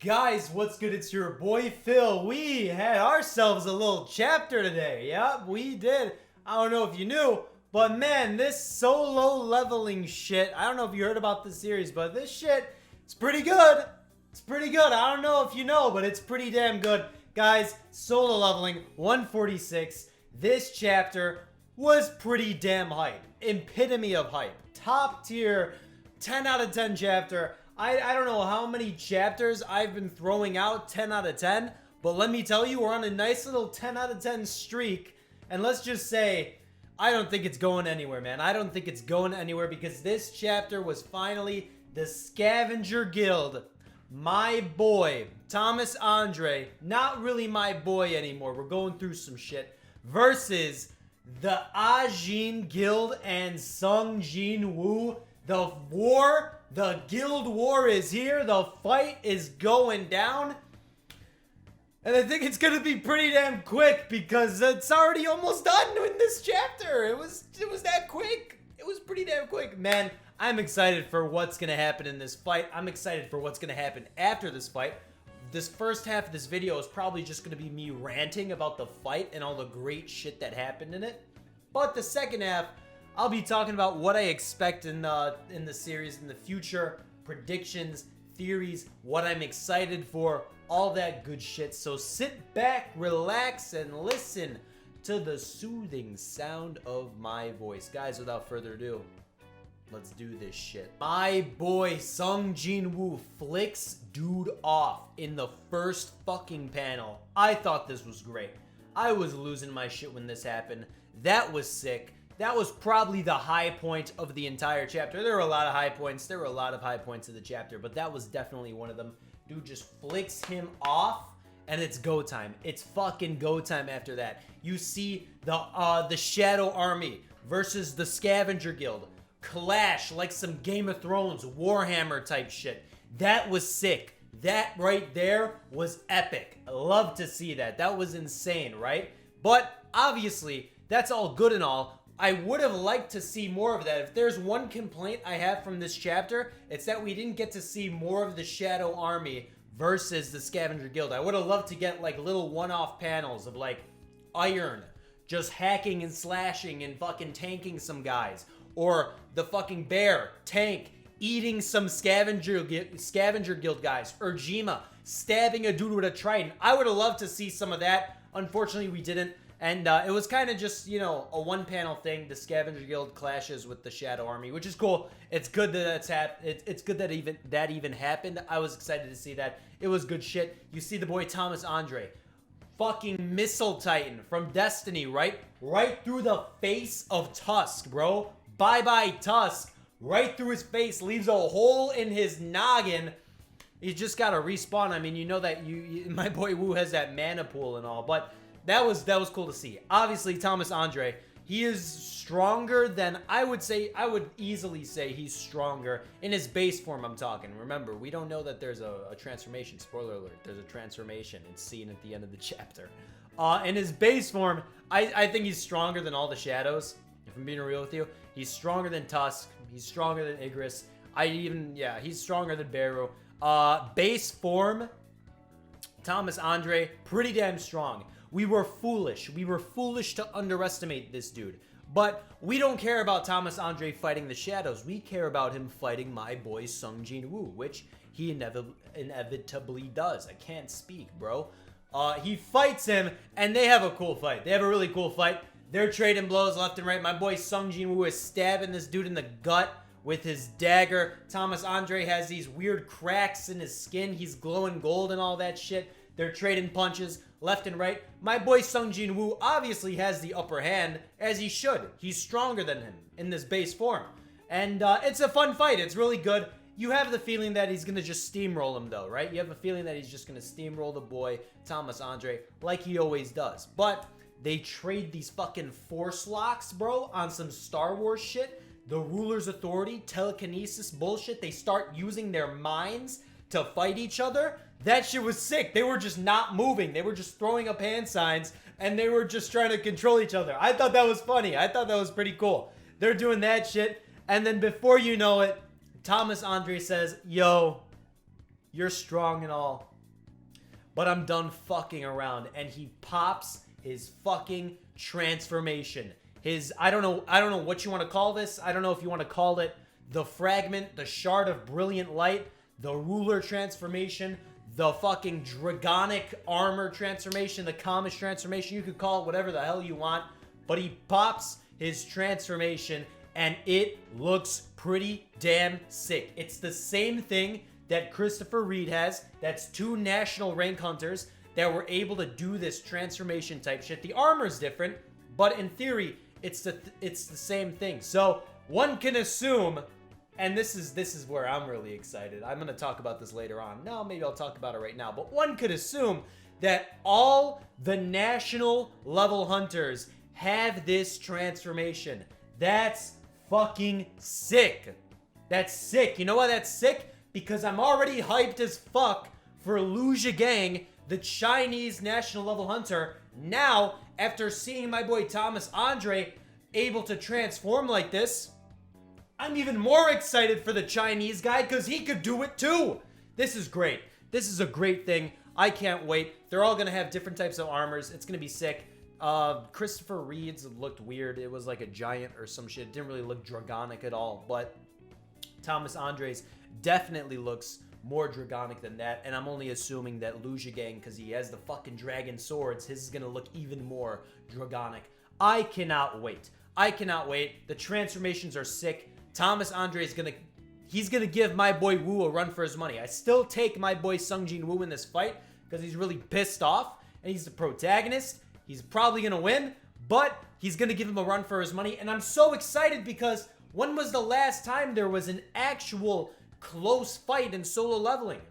Guys, what's good? It's your boy Phil. We had ourselves a little chapter today. Yep, we did. I don't know if you knew, but man, this solo leveling shit, I don't know if you heard about this series, but this shit, it's pretty good. It's pretty good. I don't know if you know, but it's pretty damn good. Guys, solo leveling 146. This chapter was pretty damn hype. Epitome of hype. Top tier, 10 out of 10 chapter. I don't know how many chapters I've been throwing out 10 out of 10, but let me tell you, we're on a nice little 10 out of 10 streak, and let's just say, I don't think it's going anywhere, man. I don't think it's going anywhere because this chapter was finally the Scavenger Guild. My boy, Thomas Andre, not really my boy anymore, we're going through some shit, versus the Ah Jin Guild and Sung Jin Woo. The guild war is here. The fight is going down. And I think it's going to be pretty damn quick because it's already almost done in this chapter. It was that quick. It was pretty damn quick. Man, I'm excited for what's going to happen in this fight. I'm excited for what's going to happen after this fight. This first half of this video is probably just going to be me ranting about the fight and all the great shit that happened in it. But the second half, I'll be talking about what I expect in the series in the future, predictions, theories, what I'm excited for, all that good shit. So sit back, relax, and listen to the soothing sound of my voice. Guys, without further ado, let's do this shit. My boy Sung Jin Woo flicks dude off in the first fucking panel. I thought this was great. I was losing my shit when this happened. That was sick. That was probably the high point of the entire chapter. There were a lot of high points. There were a lot of high points of the chapter, but that was definitely one of them. Dude just flicks him off, and it's go time. It's fucking go time after that. You see the Shadow Army versus the Scavenger Guild clash like some Game of Thrones, Warhammer type shit. That was sick. That right there was epic. I love to see that. That was insane, right? But obviously, that's all good and all. I would have liked to see more of that. If there's one complaint I have from this chapter, it's that we didn't get to see more of the Shadow Army versus the Scavenger Guild. I would have loved to get like little one-off panels of like Iron just hacking and slashing and fucking tanking some guys. Or the fucking Bear, Tank, eating some Scavenger Guild guys. Or Jima stabbing a dude with a trident. I would have loved to see some of that. Unfortunately, we didn't. And it was kind of just, you know, a one-panel thing. The Scavenger Guild clashes with the Shadow Army, which is cool. It's good that it's good that even happened. I was excited to see that. It was good shit. You see the boy Thomas Andre, fucking Missile Titan from Destiny, right? Right through the face of Tusk, bro. Bye-bye Tusk. Right through his face, leaves a hole in his noggin. He's just got to respawn. I mean, you know that my boy Woo has that mana pool and all, but that was cool to see. Obviously, Thomas Andre, he is stronger than, I would easily say he's stronger in his base form, I'm talking. Remember, we don't know that there's a transformation. Spoiler alert, there's a transformation. It's seen at the end of the chapter. In his base form, I think he's stronger than all the shadows. If I'm being real with you, he's stronger than Tusk. He's stronger than Igris. He's stronger than Beru. Base form, Thomas Andre, pretty damn strong. We were foolish. We were foolish to underestimate this dude. But we don't care about Thomas Andre fighting the shadows. We care about him fighting my boy Sung Jin Woo, which he inevitably does. I can't speak, bro. He fights him, and they have a cool fight. They have a really cool fight. They're trading blows left and right. My boy Sung Jin Woo is stabbing this dude in the gut with his dagger. Thomas Andre has these weird cracks in his skin. He's glowing gold and all that shit. They're trading punches left and right. My boy Sung Jin Woo obviously has the upper hand, as he should. He's stronger than him in this base form. And it's a fun fight. It's really good. You have the feeling that he's going to just steamroll him, though, right? You have a feeling that he's just going to steamroll the boy, Thomas Andre, like he always does. But they trade these fucking force locks, bro, on some Star Wars shit. The ruler's authority, telekinesis bullshit. They start using their minds to fight each other. That shit was sick. They were just not moving. They were just throwing up hand signs, and they were just trying to control each other. I thought that was funny. I thought that was pretty cool. They're doing that shit, and then before you know it, Thomas Andre says, yo, you're strong and all, but I'm done fucking around. And he pops his fucking transformation. His, I don't know what you want to call this. I don't know if you want to call it the fragment, the shard of brilliant light, the ruler transformation, the fucking dragonic armor transformation, the Kamish transformation. You could call it whatever the hell you want. But he pops his transformation and it looks pretty damn sick. It's the same thing that Christopher Reed has. That's 2 national rank hunters that were able to do this transformation type shit. The armor's different, but in theory, it's the same thing. So one can assume, and this is where I'm really excited. I'm gonna talk about this later on. No, maybe I'll talk about it right now. But one could assume that all the national level hunters have this transformation. That's fucking sick. That's sick. You know why that's sick? Because I'm already hyped as fuck for Lu Zhigang, the Chinese national level hunter. Now, after seeing my boy Thomas Andre able to transform like this, I'm even more excited for the Chinese guy because he could do it too. This is great. This is a great thing. I can't wait. They're all going to have different types of armors. It's going to be sick. Christopher Reed's looked weird. It was like a giant or some shit. It didn't really look dragonic at all. But Thomas Andre's definitely looks more dragonic than that. And I'm only assuming that Lu Zhigang, because he has the fucking dragon swords, his is going to look even more dragonic. I cannot wait. I cannot wait. The transformations are sick. Thomas Andre is he's gonna give my boy Woo a run for his money. I still take my boy Sung Jin Woo in this fight because he's really pissed off and he's the protagonist. He's probably gonna win, but he's gonna give him a run for his money. And I'm so excited because when was the last time there was an actual close fight in solo leveling?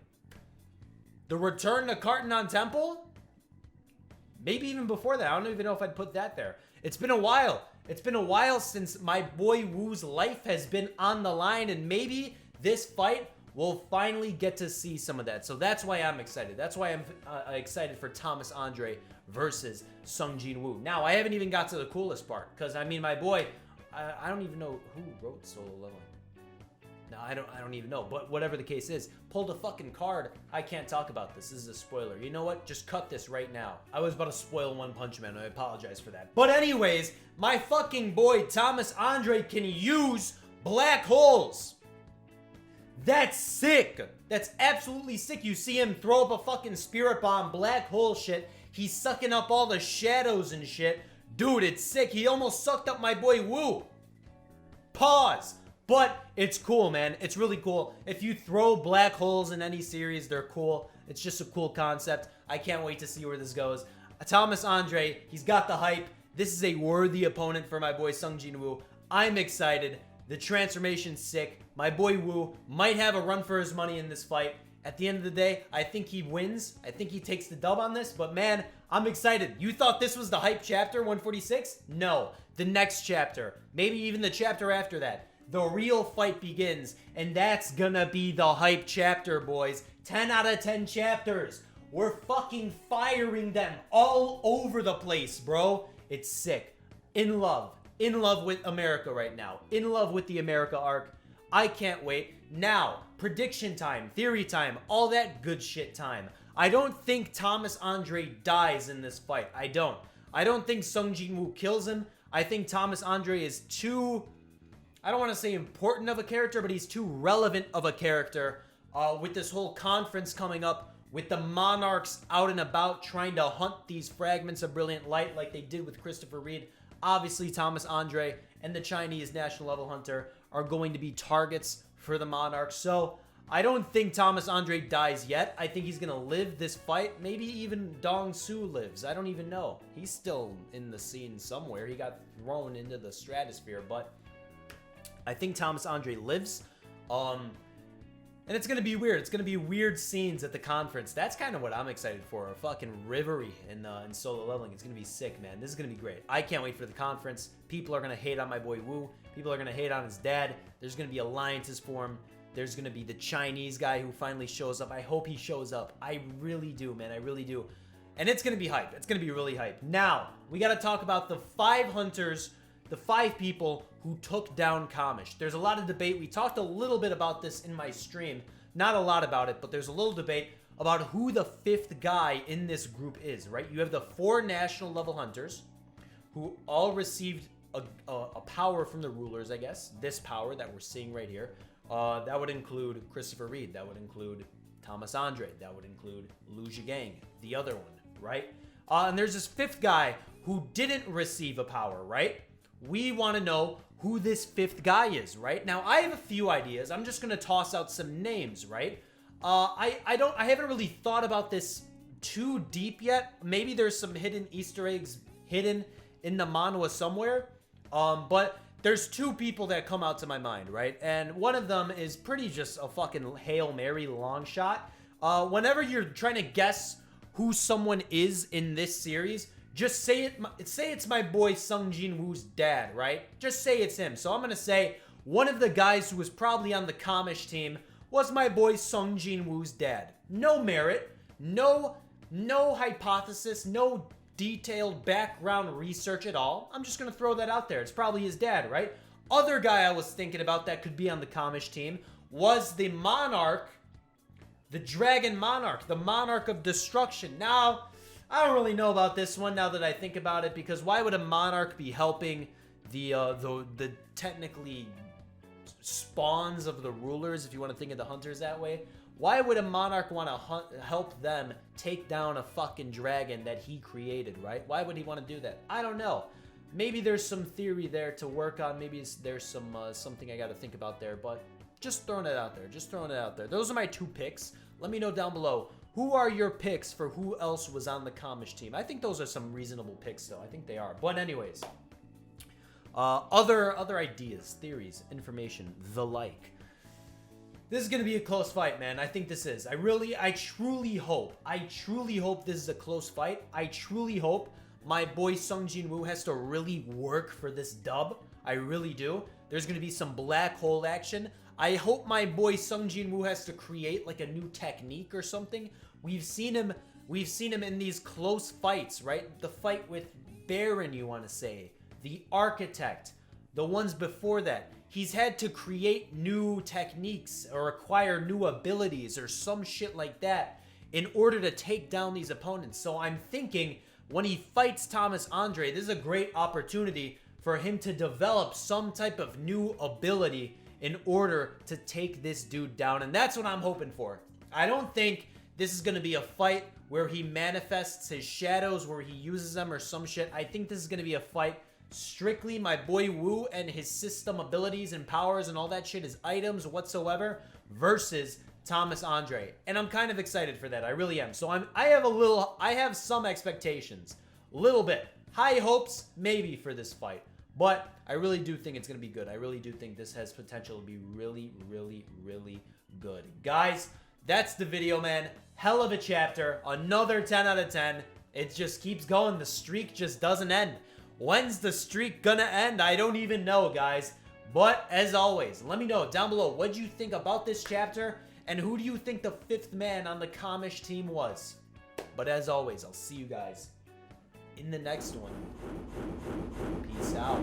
The return to Carton Temple? Maybe even before that. I don't even know if I'd put that there. It's been a while. It's been a while since my boy Woo's life has been on the line, and maybe this fight will finally get to see some of that. So that's why I'm excited. That's why I'm excited for Thomas Andre versus Sung Jin Woo. Now, I haven't even got to the coolest part, because, I mean, my boy, I don't even know who wrote Solo Leveling. No, I don't even know. But whatever the case is, pulled a fucking card. I can't talk about this. This is a spoiler. You know what? Just cut this right now. I was about to spoil One Punch Man. I apologize for that. But anyways, my fucking boy Thomas Andre can use black holes. That's sick. That's absolutely sick. You see him throw up a fucking spirit bomb, black hole shit. He's sucking up all the shadows and shit. Dude, it's sick. He almost sucked up my boy Woo. Pause. But it's cool, man. It's really cool. If you throw black holes in any series, they're cool. It's just a cool concept. I can't wait to see where this goes. Thomas Andre, he's got the hype. This is a worthy opponent for my boy Sung Jin Woo. I'm excited. The transformation's sick. My boy Woo might have a run for his money in this fight. At the end of the day, I think he wins. I think he takes the dub on this. But man, I'm excited. You thought this was the hype chapter 146? No. The next chapter. Maybe even the chapter after that. The real fight begins, and that's gonna be the hype chapter, boys. 10 out of 10 chapters. We're fucking firing them all over the place, bro. It's sick. In love with America right now. In love with the America arc. I can't wait. Now, prediction time, theory time, all that good shit time. I don't think Thomas Andre dies in this fight. I don't. I don't think Sung Jin Woo kills him. I think Thomas Andre is too... I don't want to say important of a character, but he's too relevant of a character with this whole conference coming up, with the monarchs out and about trying to hunt these fragments of brilliant light like they did with Christopher Reed. Obviously, Thomas Andre and the Chinese national level hunter are going to be targets for the monarchs. So I don't think Thomas Andre dies yet. I think he's going to live this fight. Maybe even Dong Su lives. I don't even know. He's still in the scene somewhere. He got thrown into the stratosphere, but... I think Thomas Andre lives, and it's going to be weird. It's going to be weird scenes at the conference. That's kind of what I'm excited for, a fucking rivalry in solo leveling. It's going to be sick, man. This is going to be great. I can't wait for the conference. People are going to hate on my boy Woo. People are going to hate on his dad. There's going to be alliances for him. There's going to be the Chinese guy who finally shows up. I hope he shows up. I really do, man. I really do. And it's going to be hype. It's going to be really hype. Now, we got to talk about the 5 hunters, the 5 people who took down Kamish. There's a lot of debate. We talked a little bit about this in my stream. Not a lot about it, but there's a little debate about who the 5th guy in this group is, right? You have the 4 national level hunters who all received a power from the rulers, I guess. This power that we're seeing right here. That would include Christopher Reed. That would include Thomas Andre. That would include Lu Zhigang, the other one, right? And there's this 5th guy who didn't receive a power, right? We want to know who this 5th guy is, right? Now, I have a few ideas. I'm just going to toss out some names, right? I haven't really thought about this too deep yet. Maybe there's some hidden Easter eggs hidden in the manhwa somewhere. But there's 2 people that come out to my mind, right? And one of them is pretty just a fucking Hail Mary long shot. Whenever you're trying to guess who someone is in this series, just say it's my boy Sung Jin Woo's dad, right? Just say it's him. So I'm gonna say one of the guys who was probably on the Kamish team was my boy Sung Jin Woo's dad. No merit, no hypothesis, no detailed background research at all. I'm just gonna throw that out there. It's probably his dad, right? Other guy I was thinking about that could be on the Kamish team was the Monarch, the Dragon Monarch, the Monarch of Destruction. Now, I don't really know about this one now that I think about it, because why would a Monarch be helping the technically spawns of the rulers, if you want to think of the hunters that way? Why would a Monarch want to help them take down a fucking dragon that he created, right? Why would he want to do that? I don't know. Maybe there's some theory there to work on. Maybe there's some something I got to think about there, but just throwing it out there. Just throwing it out there. Those are my 2 picks. Let me know down below. Who are your picks for who else was on the Kamish team? I think those are some reasonable picks, though. I think they are. But anyways, other ideas, theories, information, the like. This is going to be a close fight, man. I think this is. I truly hope this is a close fight. I truly hope my boy Sung Jin Woo has to really work for this dub. I really do. There's going to be some black hole action. I hope my boy Sung Jin Woo has to create like a new technique or something. We've seen him in these close fights, right? The fight with Baron, you want to say. The Architect. The ones before that. He's had to create new techniques or acquire new abilities or some shit like that in order to take down these opponents. So I'm thinking when he fights Thomas Andre, this is a great opportunity for him to develop some type of new ability in order to take this dude down. And that's what I'm hoping for. I don't think this is going to be a fight where he manifests his shadows, where he uses them or some shit. I think this is going to be a fight strictly my boy Woo and his system abilities and powers and all that shit, his items whatsoever, versus Thomas Andre. And I'm kind of excited for that. I really am. So I have some expectations. A little bit. High hopes, maybe, for this fight. But I really do think it's going to be good. I really do think this has potential to be really, really, really good. Guys, that's the video, man. Hell of a chapter. Another 10 out of 10. It just keeps going. The streak just doesn't end. When's the streak gonna end? I don't even know, guys. But as always, let me know down below what you think about this chapter and who do you think the 5th man on the Kamish team was. But as always, I'll see you guys in the next one. Peace out.